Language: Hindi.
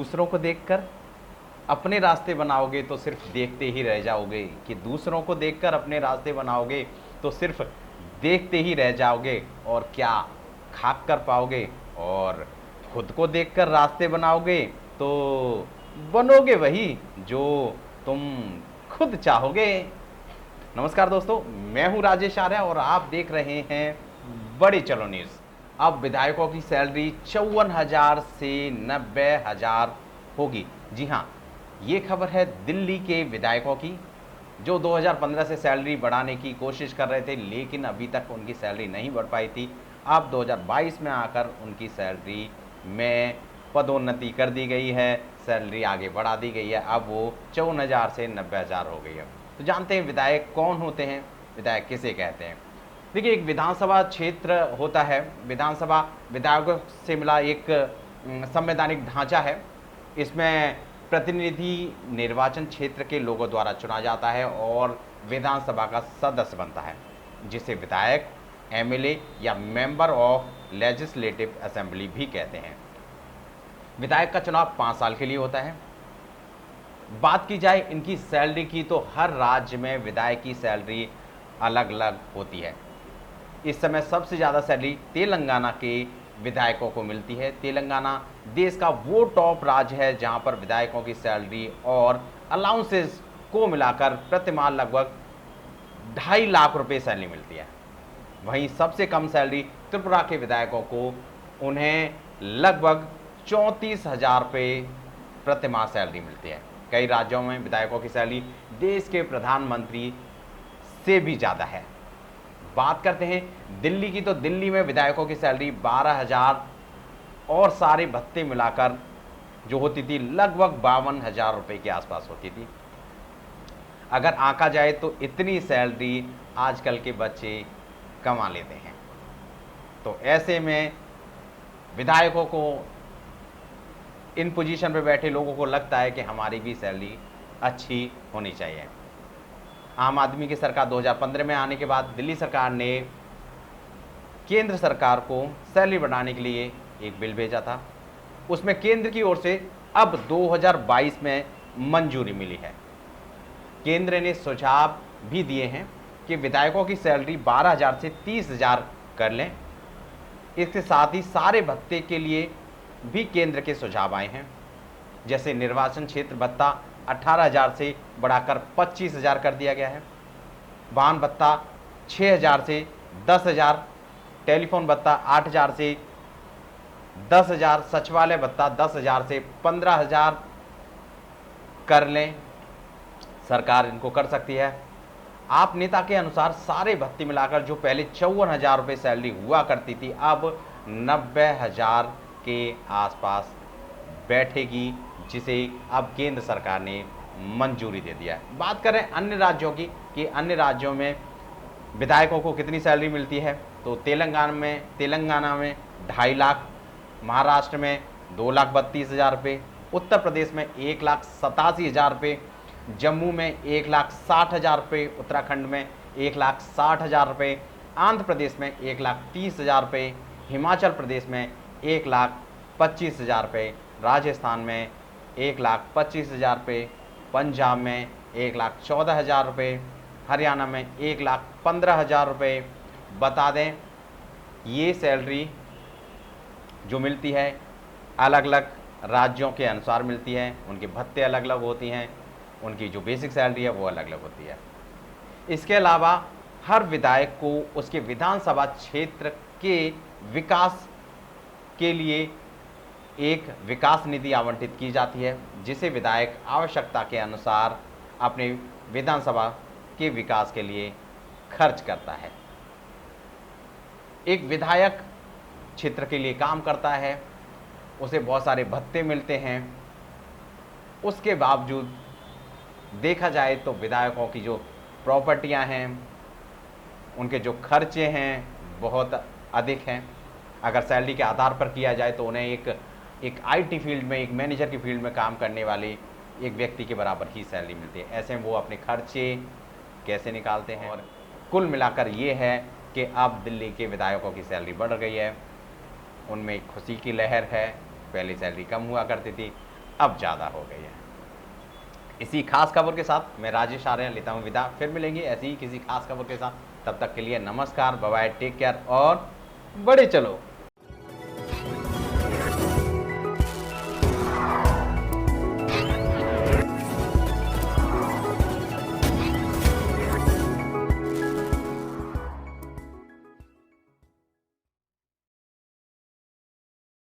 दूसरों को देखकर अपने रास्ते बनाओगे तो सिर्फ देखते ही रह जाओगे, कि दूसरों को देखकर अपने रास्ते बनाओगे तो सिर्फ देखते ही रह जाओगे और क्या खाक कर पाओगे, और खुद को देखकर रास्ते बनाओगे तो बनोगे वही जो तुम खुद चाहोगे। नमस्कार दोस्तों, मैं हूं राजेश आर्य और आप देख रहे हैं बड़े चलो न्यूज़। अब विधायकों की सैलरी 54,000 से 90,000 होगी। जी हाँ, ये खबर है दिल्ली के विधायकों की, जो 2015 से सैलरी बढ़ाने की कोशिश कर रहे थे लेकिन अभी तक उनकी सैलरी नहीं बढ़ पाई थी। अब 2022 में आकर उनकी सैलरी में पदोन्नति कर दी गई है, सैलरी आगे बढ़ा दी गई है। अब वो 54,000 से 90,000 हो गई है। तो जानते हैं विधायक कौन होते हैं, विधायक किसे कहते हैं। देखिए, एक विधानसभा क्षेत्र होता है, विधानसभा विधायकों से मिला एक संवैधानिक ढांचा है। इसमें प्रतिनिधि निर्वाचन क्षेत्र के लोगों द्वारा चुना जाता है और विधानसभा का सदस्य बनता है, जिसे विधायक, एमएलए या मेंबर ऑफ लेजिस्लेटिव असेंबली भी कहते हैं। विधायक का चुनाव 5 साल के लिए होता है। बात की जाए इनकी सैलरी की तो हर राज्य में विधायक की सैलरी अलग अलग होती है। इस समय सबसे ज़्यादा सैलरी तेलंगाना के विधायकों को मिलती है। तेलंगाना देश का वो टॉप राज्य है जहां पर विधायकों की सैलरी और अलाउंसेस को मिलाकर प्रतिमाह लगभग 2.5 लाख रुपए सैलरी मिलती है। वहीं सबसे कम सैलरी त्रिपुरा के विधायकों को, उन्हें लगभग 34,000 रुपये प्रतिमाह सैलरी मिलती है। कई राज्यों में विधायकों की सैलरी देश के प्रधानमंत्री से भी ज़्यादा है। बात करते हैं दिल्ली की, तो दिल्ली में विधायकों की सैलरी 12,000 और सारे भत्ते मिलाकर जो होती थी लगभग 52,000 रुपये के आसपास होती थी। अगर आंका जाए तो इतनी सैलरी आजकल के बच्चे कमा लेते हैं। तो ऐसे में विधायकों को, इन पोजीशन पे बैठे लोगों को लगता है कि हमारी भी सैलरी अच्छी होनी चाहिए। आम आदमी की सरकार 2015 में आने के बाद दिल्ली सरकार ने केंद्र सरकार को सैलरी बढ़ाने के लिए एक बिल भेजा था। उसमें केंद्र की ओर से अब 2022 में मंजूरी मिली है। केंद्र ने सुझाव भी दिए हैं कि विधायकों की सैलरी 12,000 से 30,000 कर लें। इसके साथ ही सारे भत्ते के लिए भी केंद्र के सुझाव आए हैं, जैसे निर्वाचन क्षेत्र भत्ता 18,000 से बढ़ाकर 25,000 कर दिया गया है, वाहन भत्ता 6,000 से 10,000, टेलीफोन भत्ता 8,000 से 10,000, सचिवालय भत्ता 10,000 से 15,000 कर लें। सरकार इनको कर सकती है। आप नेता के अनुसार सारे भत्ते मिलाकर जो पहले 54,000 रुपये सैलरी हुआ करती थी, अब 90,000 के आसपास बैठेगी, जिसे अब केंद्र सरकार ने मंजूरी दे दिया है। बात करें अन्य राज्यों की कि अन्य राज्यों में विधायकों को कितनी सैलरी मिलती है, तो तेलंगाना में 2.5 लाख, महाराष्ट्र में 2,32,000 रुपये, उत्तर प्रदेश में 1,87,000 रुपये, जम्मू में 1,60,000 रुपये, उत्तराखंड में 1,60,000 रुपये, आंध्र प्रदेश में 1,30,000 रुपये, हिमाचल प्रदेश में 1,25,000 रुपये, राजस्थान में 1,25,000 रुपये, पंजाब में 1,14,000 रुपये, हरियाणा में 1,15,000 रुपये। बता दें, ये सैलरी जो मिलती है अलग अलग राज्यों के अनुसार मिलती है, उनके भत्ते अलग अलग होती हैं, उनकी जो बेसिक सैलरी है वो अलग अलग होती है। इसके अलावा हर विधायक को उसके विधानसभा क्षेत्र के विकास के लिए एक विकास निधि आवंटित की जाती है, जिसे विधायक आवश्यकता के अनुसार अपने विधानसभा के विकास के लिए खर्च करता है। एक विधायक क्षेत्र के लिए काम करता है, उसे बहुत सारे भत्ते मिलते हैं। उसके बावजूद देखा जाए तो विधायकों की जो प्रॉपर्टियां हैं, उनके जो खर्चे हैं बहुत अधिक हैं। अगर सैलरी के आधार पर किया जाए तो उन्हें एक आईटी फील्ड में, एक मैनेजर की फील्ड में काम करने वाले एक व्यक्ति के बराबर ही सैलरी मिलती है। ऐसे में वो अपने खर्चे कैसे निकालते हैं। और कुल मिलाकर ये है कि अब दिल्ली के विधायकों की सैलरी बढ़ गई है, उनमें खुशी की लहर है। पहले सैलरी कम हुआ करती थी, अब ज़्यादा हो गई है। इसी खास खबर के साथ मैं राजेश आर्य लेता हूँ विदा। फिर मिलेंगे ऐसी ही किसी खास खबर के साथ। तब तक के लिए नमस्कार, बाय बाय, टेक केयर और बड़े चलो।